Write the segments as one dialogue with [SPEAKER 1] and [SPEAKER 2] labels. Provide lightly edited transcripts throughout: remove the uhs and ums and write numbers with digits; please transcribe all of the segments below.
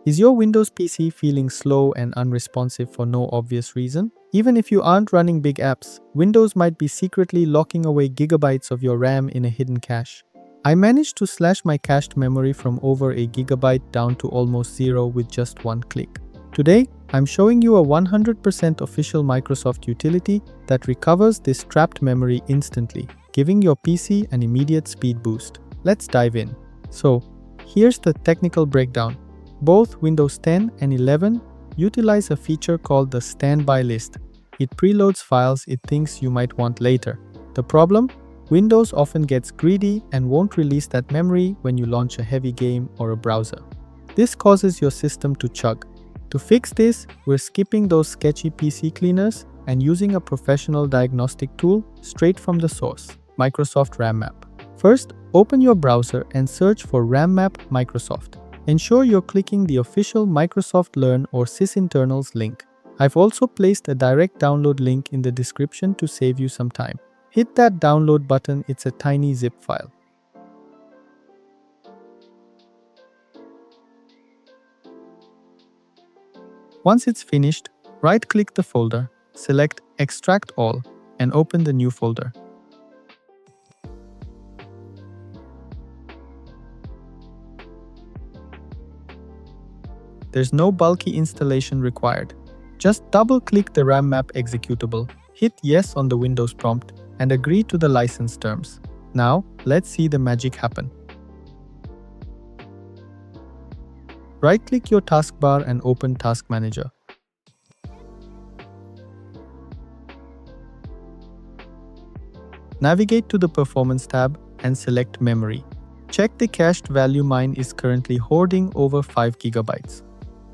[SPEAKER 1] Is your Windows PC feeling slow and unresponsive for no obvious reason? Even if you aren't running big apps, Windows might be secretly locking away gigabytes of your RAM in a hidden cache. I managed to slash my cached memory from over a gigabyte down to almost zero with just one click. Today, I'm showing you a 100% official Microsoft utility that recovers this trapped memory instantly, giving your PC an immediate speed boost. Let's dive in. So, here's the technical breakdown. Both Windows 10 and 11 utilize a feature called the standby list. It preloads files it thinks you might want later. The problem? Windows often gets greedy and won't release that memory when you launch a heavy game or a browser. This causes your system to chug. To fix this, we're skipping those sketchy PC cleaners and using a professional diagnostic tool straight from the source, Microsoft RAM Map. First, open your browser and search for RAM Map Microsoft. Ensure you're clicking the official Microsoft Learn or sysinternals link. I've also placed a direct download link in the description to save you some time. Hit that download button, it's a tiny zip file. Once it's finished, right-click the folder, select Extract All, and open the new folder. There's no bulky installation required. Just double-click the RAM map executable, hit Yes on the Windows prompt, and agree to the license terms. Now, let's see the magic happen. Right-click your taskbar and open Task Manager. Navigate to the Performance tab and select Memory. Check the cached value. Mine is currently hoarding over 5 gigabytes.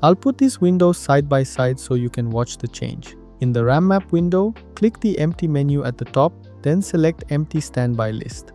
[SPEAKER 1] I'll put these windows side by side so you can watch the change. In the RAM map window, click the empty menu at the top, then select Empty Standby List.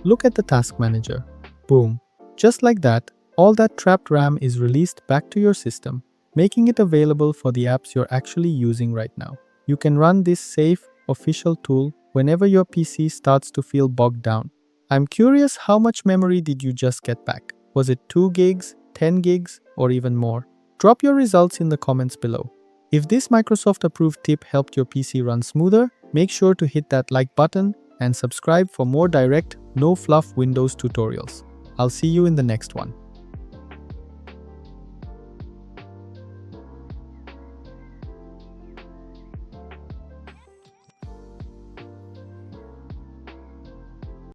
[SPEAKER 1] Look at the Task Manager. Boom. Just like that, all that trapped RAM is released back to your system, making it available for the apps you're actually using right now. You can run this safe, official tool whenever your PC starts to feel bogged down. I'm curious, how much memory did you just get back? Was it 2 gigs, 10 gigs, or even more? Drop your results in the comments below. If this Microsoft approved tip helped your PC run smoother, make sure to hit that like button and subscribe for more direct, no fluff Windows tutorials. I'll see you in the next one.